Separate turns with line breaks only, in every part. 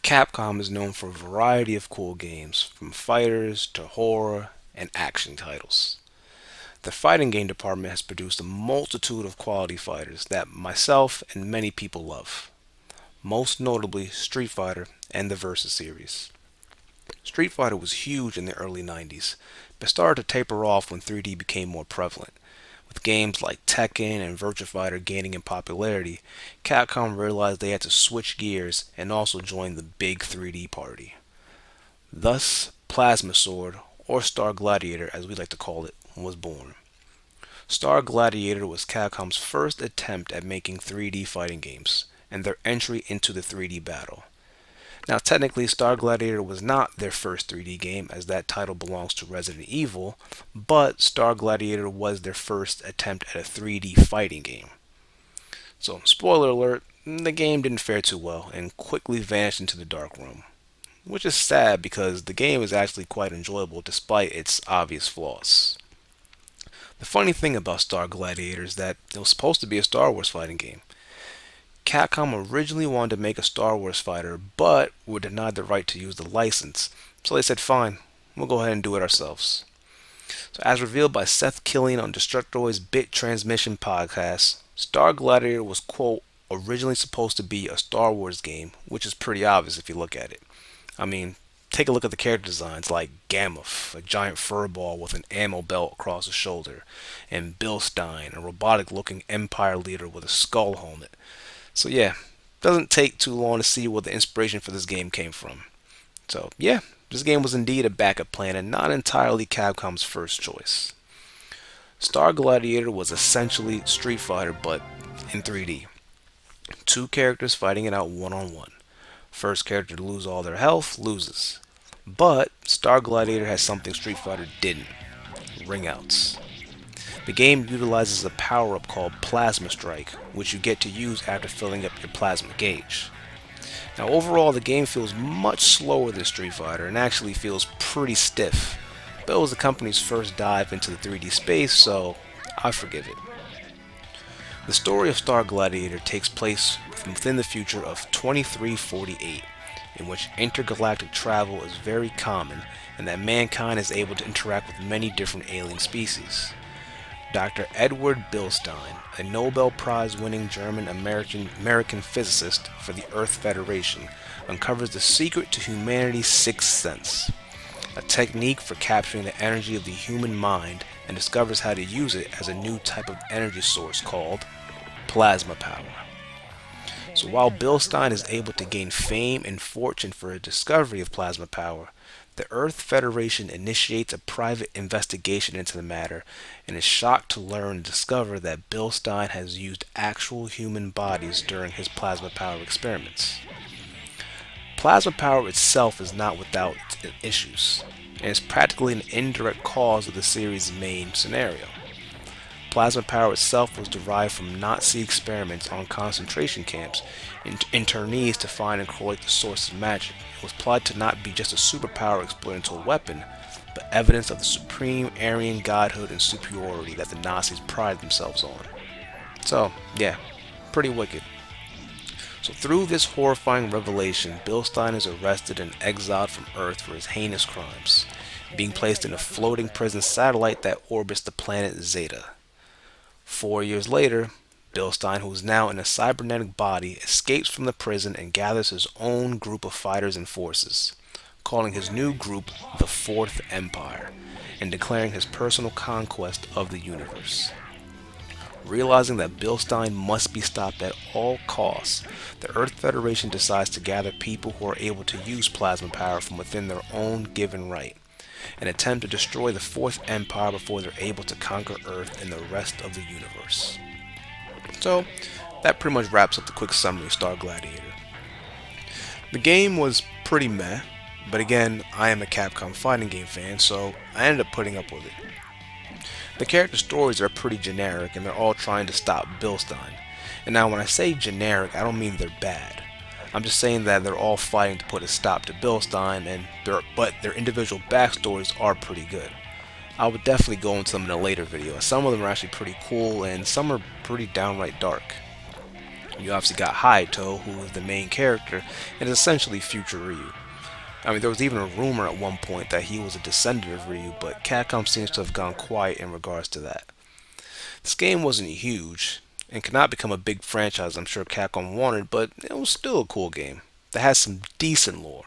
Capcom is known for a variety of cool games, from fighters to horror and action titles. The fighting game department has produced a multitude of quality fighters that myself and many people love, most notably Street Fighter and the Versus series. Street Fighter was huge in the early 90s, but started to taper off when 3D became more prevalent. With games like Tekken and Virtua Fighter gaining in popularity, Capcom realized they had to switch gears and also join the big 3D party. Thus, Plasma Sword, or Star Gladiator as we like to call it, was born. Star Gladiator was Capcom's first attempt at making 3D fighting games, and their entry into the 3D battle. Now, technically, Star Gladiator was not their first 3D game, as that title belongs to Resident Evil, but Star Gladiator was their first attempt at a 3D fighting game. So, spoiler alert, the game didn't fare too well and quickly vanished into the dark room. Which is sad because the game is actually quite enjoyable despite its obvious flaws. The funny thing about Star Gladiator is that it was supposed to be a Star Wars fighting game. Capcom originally wanted to make a Star Wars fighter, but were denied the right to use the license. So they said, fine, we'll go ahead and do it ourselves. So as revealed by Seth Killian on Destructoid's Bit Transmission podcast, Star Gladiator was, quote, originally supposed to be a Star Wars game, which is pretty obvious if you look at it. I mean, take a look at the character designs like Gammoth, a giant furball with an ammo belt across his shoulder, and Bill Stein, a robotic-looking Empire leader with a skull helmet. So yeah, doesn't take too long to see where the inspiration for this game came from. So yeah, this game was indeed a backup plan and not entirely Capcom's first choice. Star Gladiator was essentially Street Fighter but in 3D. Two characters fighting it out one-on-one. First character to lose all their health loses. But Star Gladiator has something Street Fighter didn't: ring outs. The game utilizes a power-up called Plasma Strike, which you get to use after filling up your plasma gauge. Now overall, the game feels much slower than Street Fighter and actually feels pretty stiff, but it was the company's first dive into the 3D space, so I forgive it. The story of Star Gladiator takes place from within the future of 2348, in which intergalactic travel is very common and that mankind is able to interact with many different alien species. Dr. Edward Bilstein, a Nobel Prize-winning German-American physicist for the Earth Federation, uncovers the secret to humanity's sixth sense, a technique for capturing the energy of the human mind, and discovers how to use it as a new type of energy source called plasma power. So while Bilstein is able to gain fame and fortune for his discovery of plasma power, the Earth Federation initiates a private investigation into the matter and is shocked to learn and discover that Bilstein has used actual human bodies during his plasma power experiments. Plasma power itself is not without issues, and is practically an indirect cause of the series' main scenario. Plasma power itself was derived from Nazi experiments on concentration camps and internees to find and correlate the source of magic. It was plotted to not be just a superpower exploited into a weapon, but evidence of the supreme Aryan godhood and superiority that the Nazis prided themselves on. So, yeah, pretty wicked. So through this horrifying revelation, Bilstein is arrested and exiled from Earth for his heinous crimes, being placed in a floating prison satellite that orbits the planet Zeta. 4 years later, Bilstein, who is now in a cybernetic body, escapes from the prison and gathers his own group of fighters and forces, calling his new group the Fourth Empire, and declaring his personal conquest of the universe. Realizing that Bilstein must be stopped at all costs, the Earth Federation decides to gather people who are able to use plasma power from within their own given right, and attempt to destroy the Fourth Empire before they're able to conquer Earth and the rest of the universe. So, that pretty much wraps up the quick summary of Star Gladiator. The game was pretty meh, but again, I am a Capcom fighting game fan, so I ended up putting up with it. The character stories are pretty generic, and they're all trying to stop Bilstein. And now when I say generic, I don't mean they're bad. I'm just saying that they're all fighting to put a stop to Bilstein, but their individual backstories are pretty good. I would definitely go into them in a later video. Some of them are actually pretty cool, and some are pretty downright dark. You obviously got Hayato, who is the main character and is essentially future Ryu. I mean, there was even a rumor at one point that he was a descendant of Ryu, but Capcom seems to have gone quiet in regards to that. This game wasn't huge and could not become a big franchise I'm sure Capcom wanted, but it was still a cool game that has some decent lore.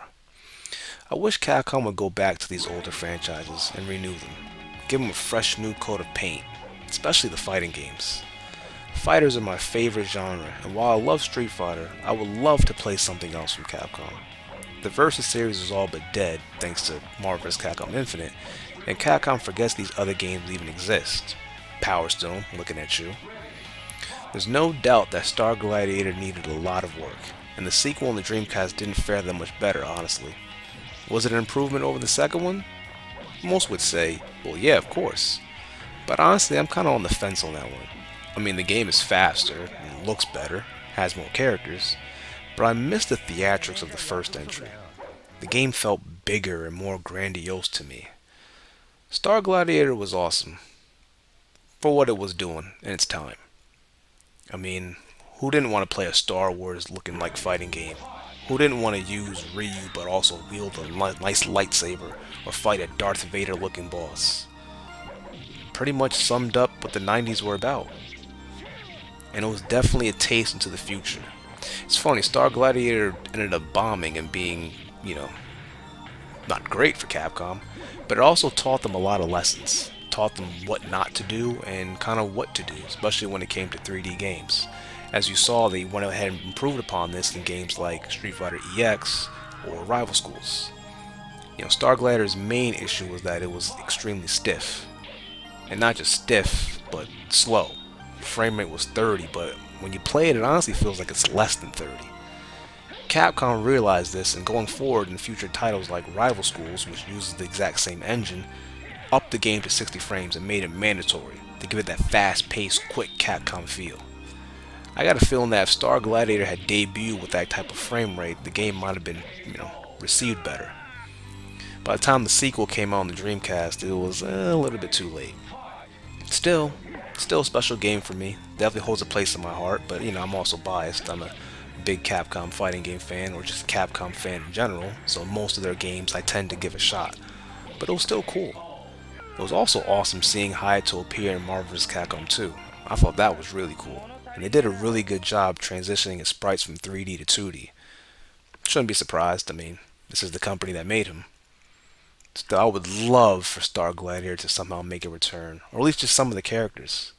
I wish Capcom would go back to these older franchises and renew them. Give them a fresh new coat of paint, especially the fighting games. Fighters are my favorite genre, and while I love Street Fighter, I would love to play something else from Capcom. The Versus series is all but dead thanks to Marvel vs. Capcom Infinite, and Capcom forgets these other games even exist. Power Stone, looking at you. There's no doubt that Star Gladiator needed a lot of work, and the sequel on the Dreamcast didn't fare that much better, honestly. Was it an improvement over the second one? Most would say, well, yeah, of course. But honestly, I'm kind of on the fence on that one. I mean, the game is faster, and looks better, has more characters, but I miss the theatrics of the first entry. The game felt bigger and more grandiose to me. Star Gladiator was awesome for what it was doing in its time. I mean, who didn't want to play a Star Wars looking like fighting game? Who didn't want to use Ryu but also wield a nice lightsaber or fight a Darth Vader looking boss? Pretty much summed up what the 90s were about. And it was definitely a taste into the future. It's funny, Star Gladiator ended up bombing and being, not great for Capcom, but it also taught them a lot of lessons. Taught them what not to do and kind of what to do, especially when it came to 3D games. As you saw, they went ahead and improved upon this in games like Street Fighter EX or Rival Schools. Star Gladiator's main issue was that it was extremely stiff. And not just stiff, but slow. Frame rate was 30, but when you play it, it honestly feels like it's less than 30. Capcom realized this, and going forward in future titles like Rival Schools, which uses the exact same engine, upped the game to 60 frames and made it mandatory to give it that fast-paced, quick Capcom feel. I got a feeling that if Star Gladiator had debuted with that type of frame rate, the game might have been, received better. By the time the sequel came out on the Dreamcast, it was a little bit too late. Still a special game for me. Definitely holds a place in my heart, but I'm also biased. I'm a big Capcom fighting game fan, or just a Capcom fan in general, so most of their games I tend to give a shot. But it was still cool. It was also awesome seeing Hayato appear in Marvel vs. Capcom 2. I thought that was really cool. And they did a really good job transitioning his sprites from 3D to 2D. Shouldn't be surprised, I mean, this is the company that made him. Still, I would love for Star Gladiator to somehow make a return, or at least just some of the characters.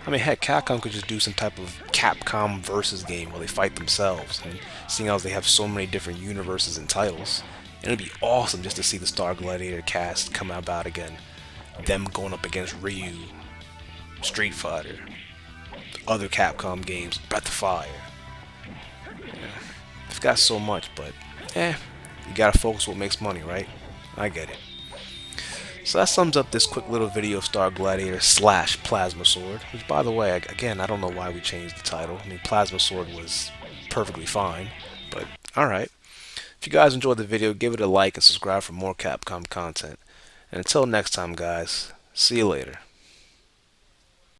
I mean, heck, Capcom could just do some type of Capcom versus game where they fight themselves, and seeing as they have so many different universes and titles, it'd be awesome just to see the Star Gladiator cast come about again. Them going up against Ryu, Street Fighter, other Capcom games, Breath of Fire. They've got so much, but you gotta focus what makes money, right? I get it. So that sums up this quick little video of Star Gladiator / Plasma Sword, which, by the way, again, I don't know why we changed the title. I mean, Plasma Sword was perfectly fine, but alright. If you guys enjoyed the video, give it a like and subscribe for more Capcom content. And until next time, guys, see you later.